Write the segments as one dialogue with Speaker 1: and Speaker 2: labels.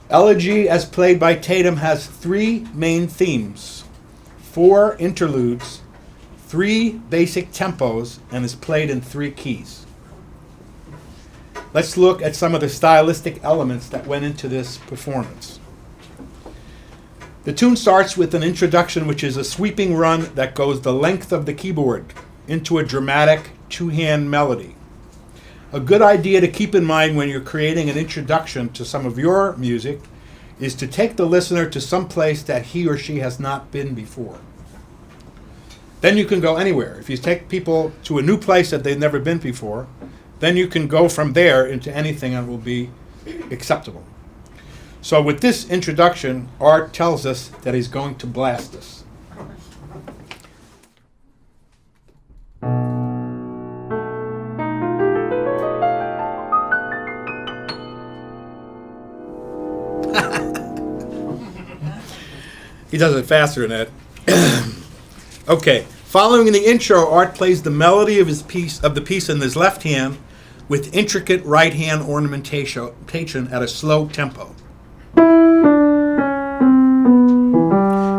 Speaker 1: Elegy, as played by Tatum, has 3 main themes, 4 interludes, 3 basic tempos, and is played in 3 keys. Let's look at some of the stylistic elements that went into this performance. The tune starts with an introduction, which is a sweeping run that goes the length of the keyboard into a dramatic 2-hand melody. A good idea to keep in mind when you're creating an introduction to some of your music is to take the listener to some place that he or she has not been before. Then you can go anywhere. If you take people to a new place that they've never been before, then you can go from there into anything and it will be acceptable. So with this introduction, Art tells us that he's going to blast us. He does it faster than that. Okay, following the intro, Art plays the melody of the piece in his left hand with intricate right hand ornamentation at a slow tempo.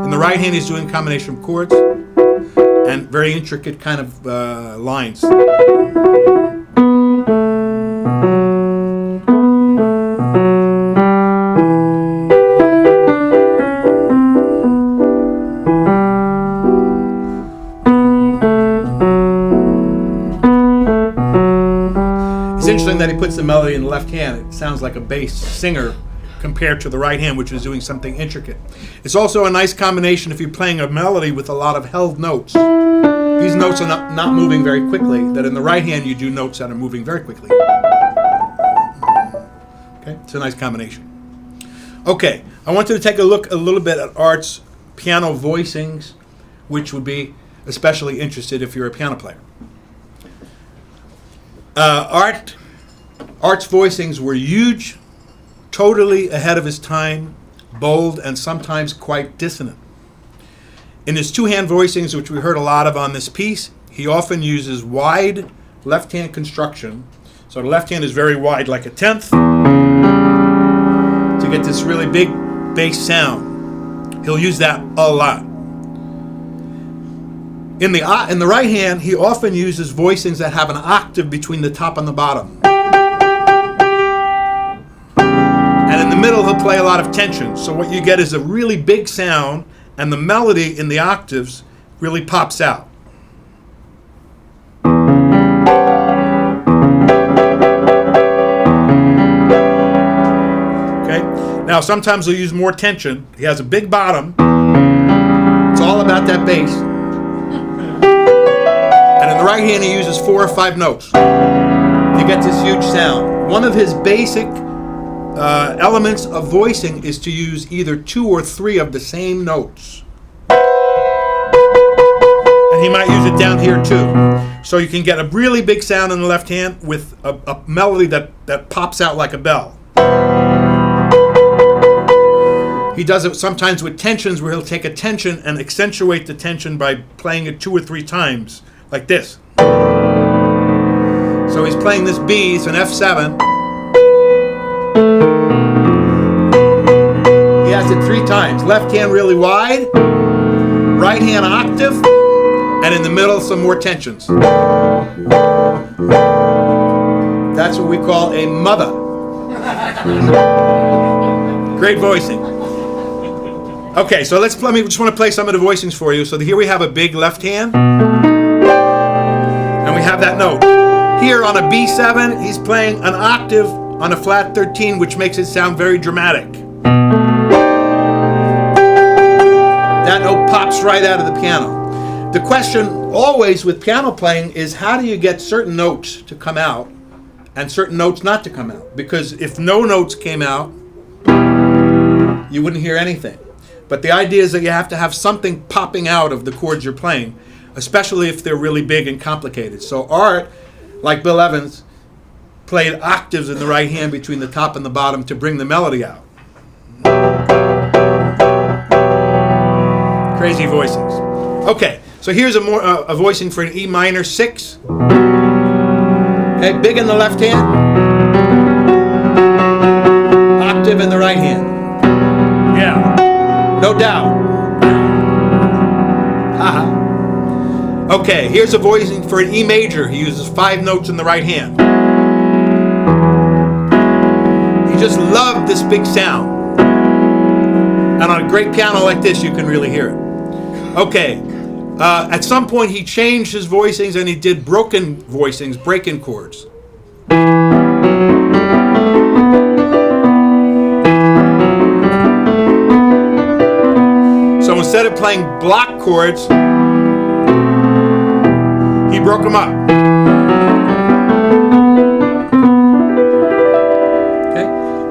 Speaker 1: In the right hand, he's doing a combination of chords and very intricate kind of lines. Interesting that he puts the melody in the left hand. It sounds like a bass singer compared to the right hand, which is doing something intricate. It's also a nice combination if you're playing a melody with a lot of held notes. These notes are not moving very quickly, that in the right hand you do notes that are moving very quickly. Okay, it's a nice combination. Okay, I wanted to take a look a little bit at Art's piano voicings, which would be especially interested if you're a piano player. Art's voicings were huge, totally ahead of his time, bold, and sometimes quite dissonant. In his 2-hand voicings, which we heard a lot of on this piece, he often uses wide left-hand construction. So the left hand is very wide, like a 10th, to get this really big bass sound. He'll use that a lot. In the right hand, he often uses voicings that have an octave between the top and the bottom. And in the middle, he'll play a lot of tension. So what you get is a really big sound, and the melody in the octaves really pops out. Okay? Now, sometimes he'll use more tension. He has a big bottom. It's all about that bass. And in the right hand, he uses 4 or 5 notes to get this huge sound. One of his basic elements of voicing is to use either 2 or 3 of the same notes. And he might use it down here too. So you can get a really big sound in the left hand with a melody that pops out like a bell. He does it sometimes with tensions, where he'll take a tension and accentuate the tension by playing it 2 or 3 times. Like this. So he's playing this B, it's an F7. He has it 3 times. Left hand really wide, right hand octave, and in the middle some more tensions. That's what we call a mother. Great voicing. Okay, so I just want to play some of the voicings for you. So here we have a big left hand. And we have that note. Here on a B7, he's playing an octave on a flat 13, which makes it sound very dramatic. That note pops right out of the piano. The question always with piano playing is, how do you get certain notes to come out and certain notes not to come out? Because if no notes came out, you wouldn't hear anything. But the idea is that you have to have something popping out of the chords you're playing, especially if they're really big and complicated. So Art, like Bill Evans, played octaves in the right hand between the top and the bottom to bring the melody out. Crazy voicings. Okay, so here's a voicing for an E minor 6. Okay, big in the left hand, octave in the right hand. Yeah, no doubt. Haha. Okay, here's a voicing for an E major. He uses 5 notes in the right hand. He just loved this big sound. And on a great piano like this, you can really hear it. Okay, at some point he changed his voicings and he did broken voicings, break-in chords. So instead of playing block chords, he broke them up. Okay?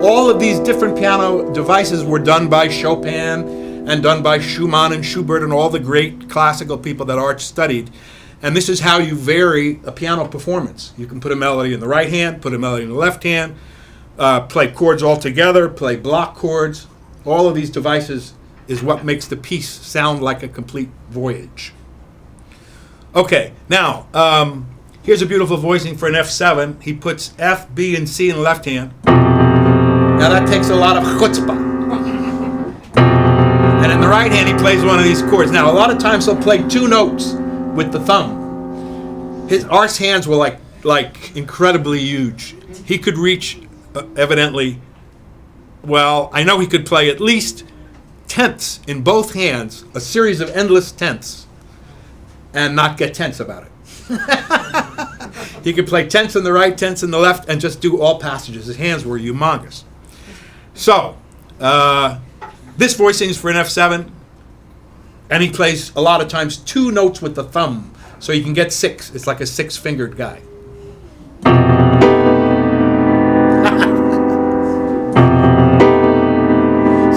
Speaker 1: All of these different piano devices were done by Chopin and done by Schumann and Schubert and all the great classical people that Art studied. And this is how you vary a piano performance. You can put a melody in the right hand, put a melody in the left hand, play chords all together, play block chords. All of these devices is what makes the piece sound like a complete voyage. Okay, now, here's a beautiful voicing for an F7. He puts F, B, and C in the left hand. Now that takes a lot of chutzpah. And in the right hand, he plays one of these chords. Now, a lot of times he'll play 2 notes with the thumb. Art's hands were like incredibly huge. He could reach, evidently, well, I know he could play at least tenths in both hands, a series of endless tenths, and not get tense about it. He could play tenths in the right, tenths in the left, and just do all passages. His hands were humongous. So, this voicing is for an F7, and he plays a lot of times 2 notes with the thumb, so you can get 6. It's like a 6-fingered guy.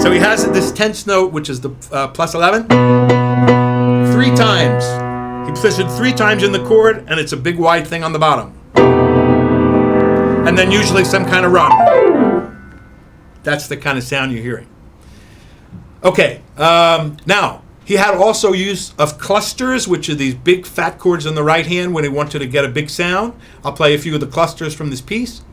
Speaker 1: So he has this tense note, which is the plus 11, 3 times. He plays it 3 times in the chord, and it's a big wide thing on the bottom. And then usually some kind of run. That's the kind of sound you're hearing. Okay, now, he had also use of clusters, which are these big fat chords in the right hand when he wanted to get a big sound. I'll play a few of the clusters from this piece.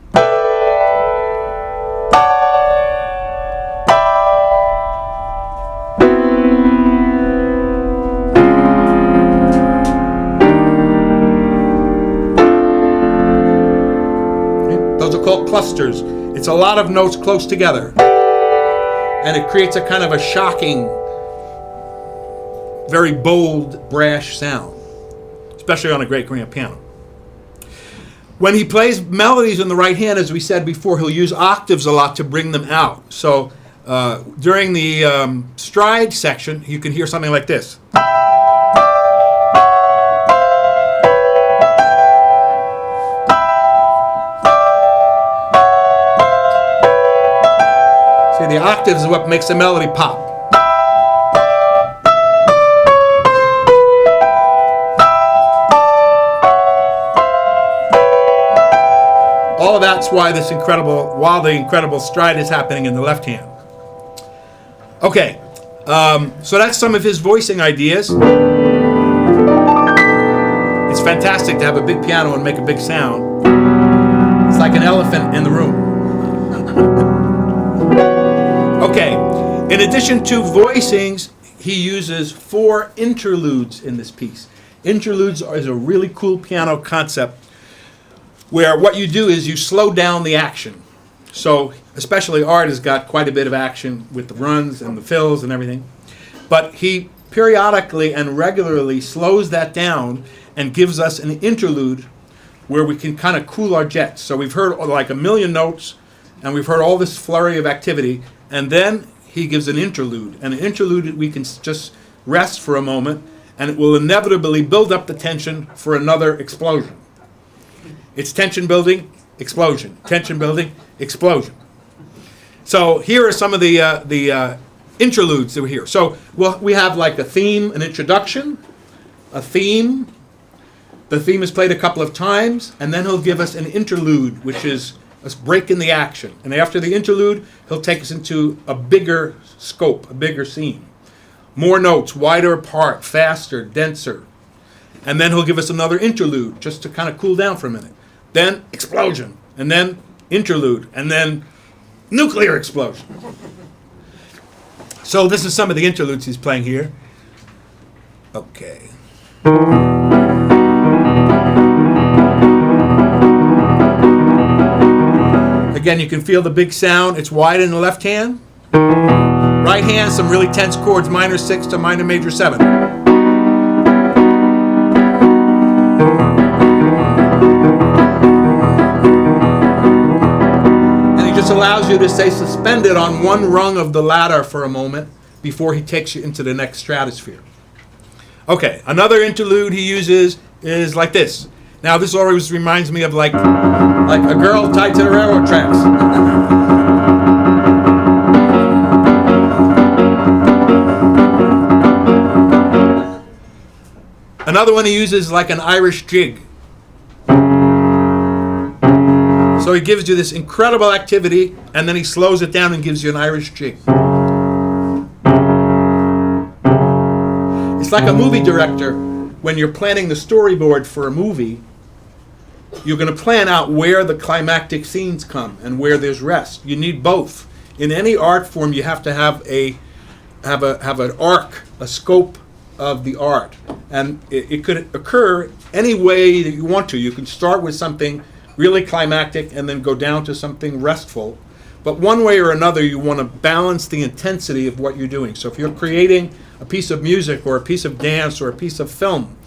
Speaker 1: Called clusters. It's a lot of notes close together, and it creates a kind of a shocking, very bold, brash sound, especially on a great grand piano. When he plays melodies in the right hand, as we said before, he'll use octaves a lot to bring them out. So during the stride section, you can hear something like this. The octaves is what makes the melody pop. All of that's why the incredible stride is happening in the left hand. Okay, so that's some of his voicing ideas. It's fantastic to have a big piano and make a big sound. It's like an elephant in the room. Okay, in addition to voicings, he uses 4 interludes in this piece. Interludes is a really cool piano concept where what you do is you slow down the action. So, especially Art has got quite a bit of action with the runs and the fills and everything. But he periodically and regularly slows that down and gives us an interlude where we can kind of cool our jets. So we've heard like a million notes, and we've heard all this flurry of activity, and then he gives an interlude. And an interlude, we can just rest for a moment, and it will inevitably build up the tension for another explosion. It's tension building, explosion. Tension building, explosion. So here are some of the interludes that we hear. So we have like a theme, an introduction, a theme. The theme is played a couple of times, and then he'll give us an interlude, which is a break in the action. And after the interlude, he'll take us into a bigger scope, a bigger scene. More notes, wider apart, faster, denser. And then he'll give us another interlude, just to kind of cool down for a minute. Then explosion, and then interlude, and then nuclear explosion. So this is some of the interludes he's playing here. Okay. Again, you can feel the big sound. It's wide in the left hand. Right hand, some really tense chords, minor 6 to minor major 7. And he just allows you to stay suspended on one rung of the ladder for a moment before he takes you into the next stratosphere. Okay, another interlude he uses is like this. Now this always reminds me of like a girl tied to the railroad tracks. Another one he uses like an Irish jig. So he gives you this incredible activity, and then he slows it down and gives you an Irish jig. It's like a movie director. When you're planning the storyboard for a movie, you're going to plan out where the climactic scenes come and where there's rest. You need both. In any art form, you have to have an arc, a scope of the art, and it could occur any way that you want to. You can start with something really climactic and then go down to something restful, but one way or another you want to balance the intensity of what you're doing. So if you're creating a piece of music or a piece of dance or a piece of film,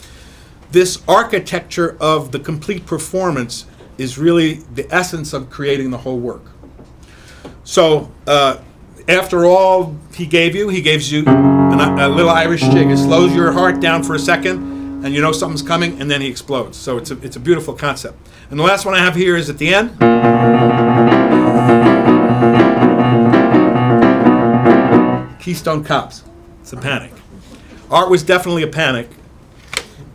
Speaker 1: this architecture of the complete performance is really the essence of creating the whole work. So after all he gives you a little Irish jig. It slows your heart down for a second, and you know something's coming, and then he explodes. So it's a beautiful concept. And the last one I have here is at the end. Keystone Cops. It's a panic. Art was definitely a panic.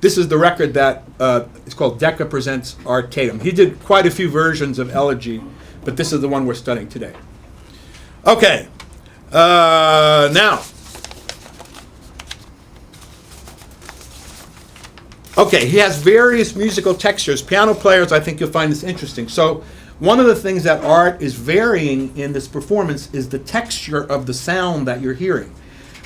Speaker 1: This is the record that it's called Decca Presents Art Tatum. He did quite a few versions of Elegy, but this is the one we're studying today. Okay, now. Okay, he has various musical textures. Piano players, I think you'll find this interesting. So one of the things that Art is varying in this performance is the texture of the sound that you're hearing.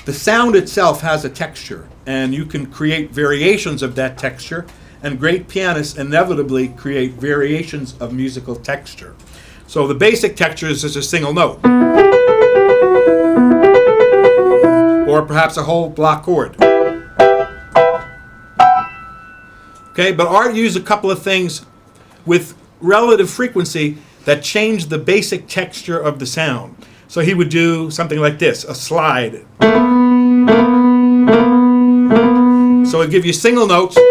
Speaker 1: The sound itself has a texture, and you can create variations of that texture, and great pianists inevitably create variations of musical texture. So the basic texture is just a single note, or perhaps a whole block chord. Okay, but Art used a couple of things with relative frequency that changed the basic texture of the sound. So he would do something like this, a slide. So it'd give you single notes. See,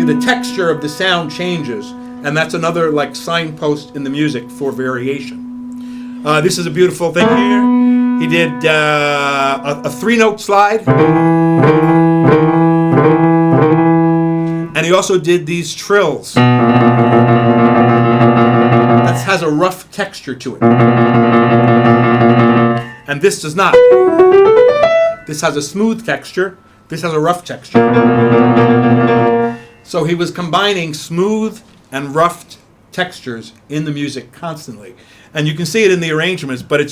Speaker 1: the texture of the sound changes, and that's another like signpost in the music for variation. This is a beautiful thing here. He did a three-note slide. And he also did these trills. That has a rough texture to it. And this does not. This has a smooth texture. This has a rough texture. So he was combining smooth and rough textures in the music constantly. And you can see it in the arrangements, but it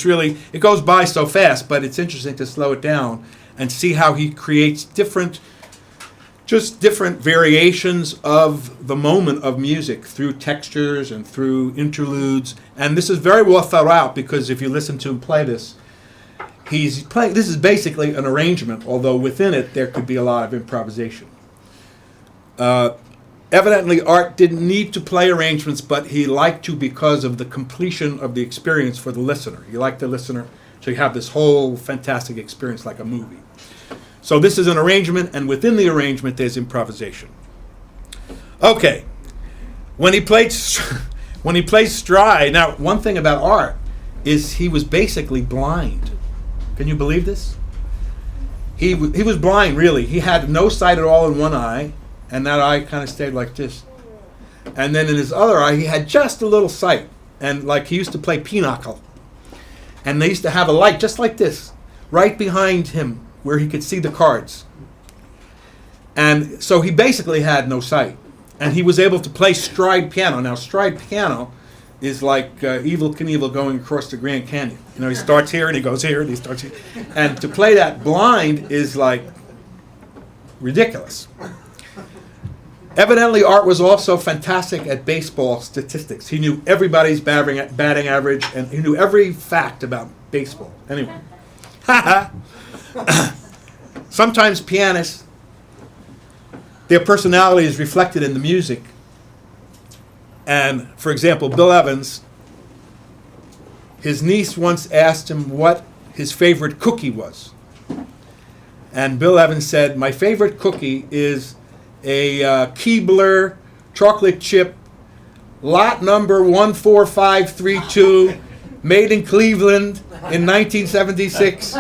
Speaker 1: goes by so fast, but it's interesting to slow it down and see how he creates different variations of the moment of music through textures and through interludes. And this is very well thought out, because if you listen to him play this, this is basically an arrangement, although within it there could be a lot of improvisation. Evidently, Art didn't need to play arrangements, but he liked to because of the completion of the experience for the listener. He liked the listener to have this whole fantastic experience like a movie. So this is an arrangement, and within the arrangement there's improvisation. Okay, when he played stride, now one thing about Art is he was basically blind. Can you believe this? He was blind, really. He had no sight at all in one eye, and that eye kind of stayed like this. And then in his other eye, he had just a little sight. And like he used to play pinochle. And they used to have a light just like this, right behind him, where he could see the cards. And so he basically had no sight. And he was able to play stride piano. Now, stride piano is like Evel Knievel going across the Grand Canyon. You know, he starts here and he goes here and he starts here. And to play that blind is like ridiculous. Evidently, Art was also fantastic at baseball statistics. He knew everybody's batting average, and he knew every fact about baseball. Anyway. Sometimes pianists, their personality is reflected in the music. And, for example, Bill Evans, his niece once asked him what his favorite cookie was. And Bill Evans said, "My favorite cookie is a Keebler chocolate chip, lot number 14532, made in Cleveland in 1976,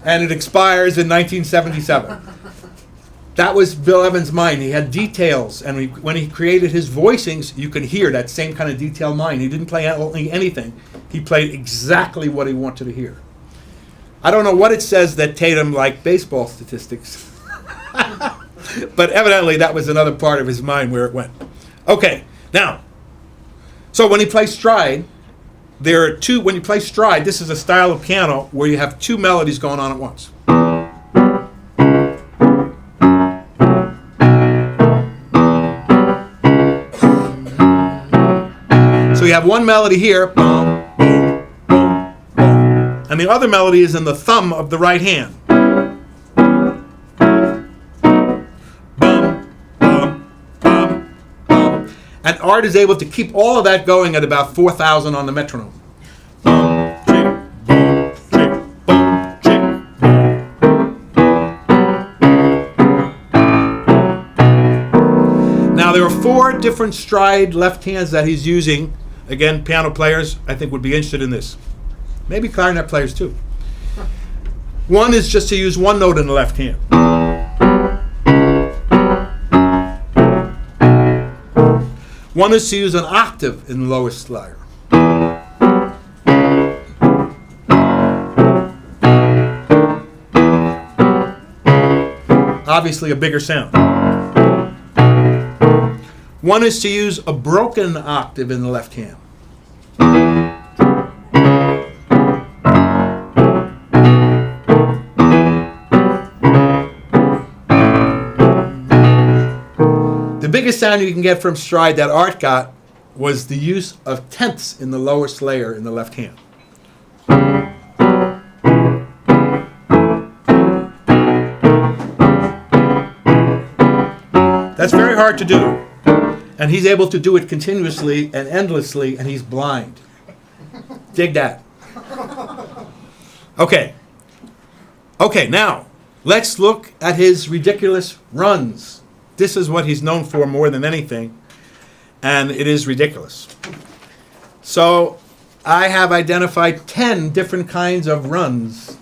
Speaker 1: and it expires in 1977. That was Bill Evans' mind. He had details, and when he created his voicings, you could hear that same kind of detailed mind. He didn't play only anything. He played exactly what he wanted to hear. I don't know what it says that Tatum liked baseball statistics. But evidently that was another part of his mind where it went. Okay, now, so when he plays stride, there are two, when you play stride, this is a style of piano where you have two melodies going on at once. So you have one melody here, boom, boom, boom, boom, and the other melody is in the thumb of the right hand. And Art is able to keep all of that going at about 4,000 on the metronome. Boom, chick, boom, chick, boom, chick, boom. Now there are four different stride left hands that he's using. Again, piano players, I think, would be interested in this. Maybe clarinet players too. One is just to use one note in the left hand. One is to use an octave in the lowest layer. Obviously a bigger sound. One is to use a broken octave in the left hand. The biggest sound you can get from stride that Art got was the use of tenths in the lowest layer in the left hand. That's very hard to do. And he's able to do it continuously and endlessly, and he's blind. Dig that. Okay. Okay, now, let's look at his ridiculous runs. This is what he's known for more than anything, and it is ridiculous. So I have identified 10 different kinds of runs,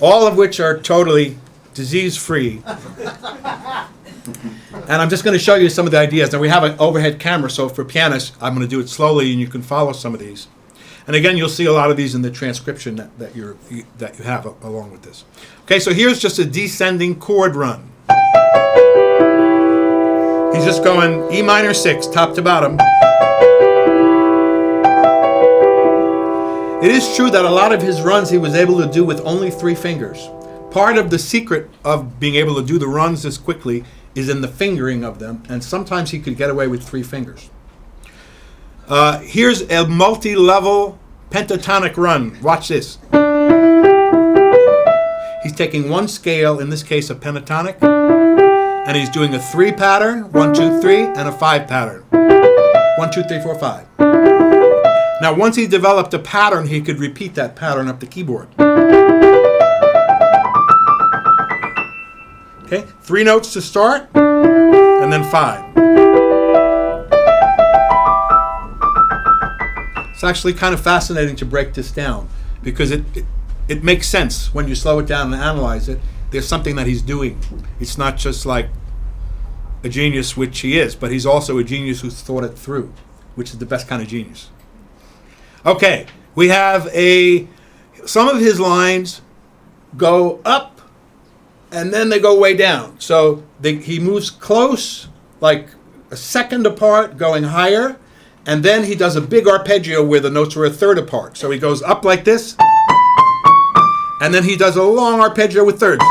Speaker 1: all of which are totally disease-free. And I'm just going to show you some of the ideas. Now we have an overhead camera, so for pianists, I'm going to do it slowly, and you can follow some of these. And again, you'll see a lot of these in the transcription that you have along with this. Okay, so here's just a descending chord run. He's just going E minor 6, top to bottom. It is true that a lot of his runs he was able to do with only 3 fingers. Part of the secret of being able to do the runs this quickly is in the fingering of them, and sometimes he could get away with 3 fingers. Here's a multi-level pentatonic run. Watch this. He's taking one scale, in this case a pentatonic, and he's doing a 3 pattern, 1, 2, 3, and a 5 pattern. 1, 2, 3, 4, 5. Now once he developed a pattern, he could repeat that pattern up the keyboard. Okay, 3 notes to start, and then 5. It's actually kind of fascinating to break this down because it makes sense when you slow it down and analyze it. There's something that he's doing. It's not just like a genius, which he is, but he's also a genius who's thought it through, which is the best kind of genius. Okay, we have some of his lines go up and then they go way down. So he moves close, like a second apart going higher, and then he does a big arpeggio where the notes are a third apart. So he goes up like this, and then he does a long arpeggio with thirds.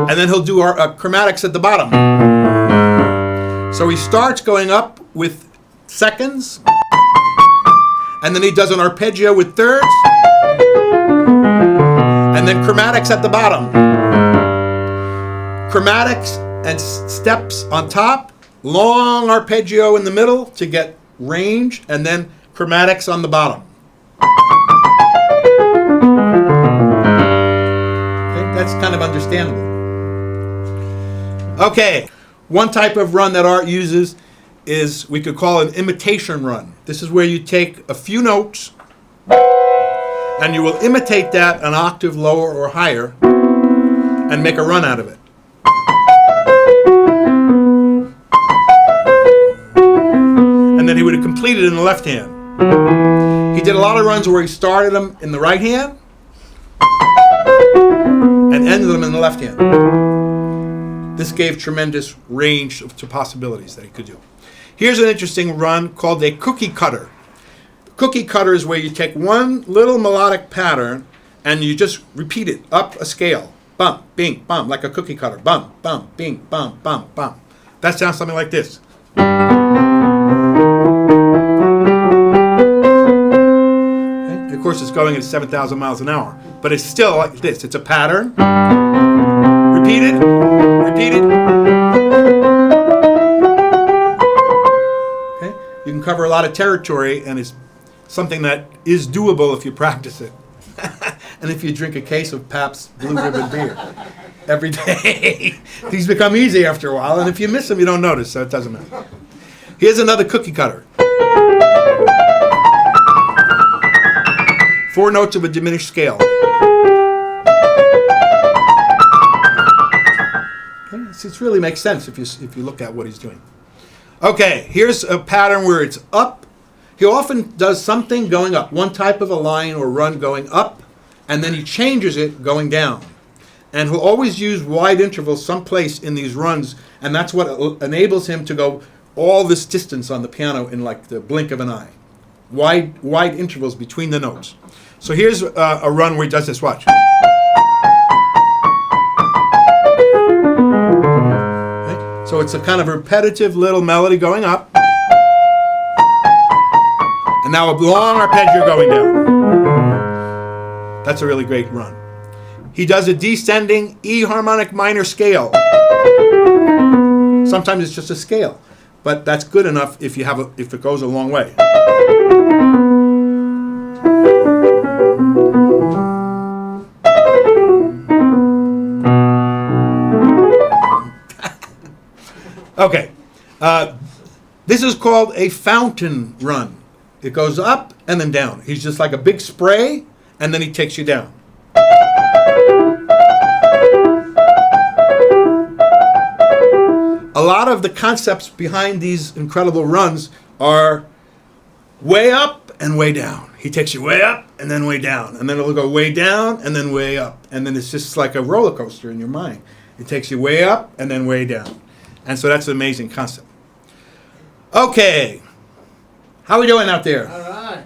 Speaker 1: And then he'll do our chromatics at the bottom. So he starts going up with seconds, and then he does an arpeggio with thirds, and then chromatics at the bottom. Chromatics and steps on top, long arpeggio in the middle to get range, and then chromatics on the bottom. Okay, that's kind of understandable. Okay, one type of run that art uses is, we could call an imitation run. This is where you take a few notes and you will imitate that an octave lower or higher and make a run out of it. And then he would have completed in the left hand. He did a lot of runs where he started them in the right hand and ended them in the left hand. This gave tremendous range to possibilities that he could do. Here's an interesting run called a cookie cutter. Cookie cutter is where you take one little melodic pattern and you just repeat it up a scale. Bum, bing, bum, like a cookie cutter. Bum, bum, bing, bum, bum, bum. That sounds something like this. Okay? Of course, it's going at 7,000 miles an hour, but it's still like this. It's a pattern. Repeated, repeated. Okay? You can cover a lot of territory, and it's something that is doable if you practice it. And if you drink a case of Pabst Blue Ribbon beer every day. These become easy after a while, and if you miss them, you don't notice, so it doesn't matter. Here's another cookie cutter. 4 notes of a diminished scale. Okay, it really makes sense if you look at what he's doing. Okay, here's a pattern where it's up. He often does something going up, one type of a line or run going up, and then he changes it going down. And he'll always use wide intervals someplace in these runs, and that's what enables him to go all this distance on the piano in like the blink of an eye. Wide intervals between the notes. So here's a run where he does this, watch. Okay? So it's a kind of repetitive little melody going up, and now a long arpeggio going down. That's a really great run. He does a descending E harmonic minor scale. Sometimes it's just a scale, but that's good enough if it goes a long way. Okay, this is called a fountain run. It goes up and then down. He's just like a big spray, and then he takes you down. A lot of the concepts behind these incredible runs are way up and way down. He takes you way up and then way down, and then it'll go way down and then way up, and then it's just like a roller coaster in your mind. It takes you way up and then way down, and so that's an amazing concept. Okay, how are we doing out there?
Speaker 2: All right.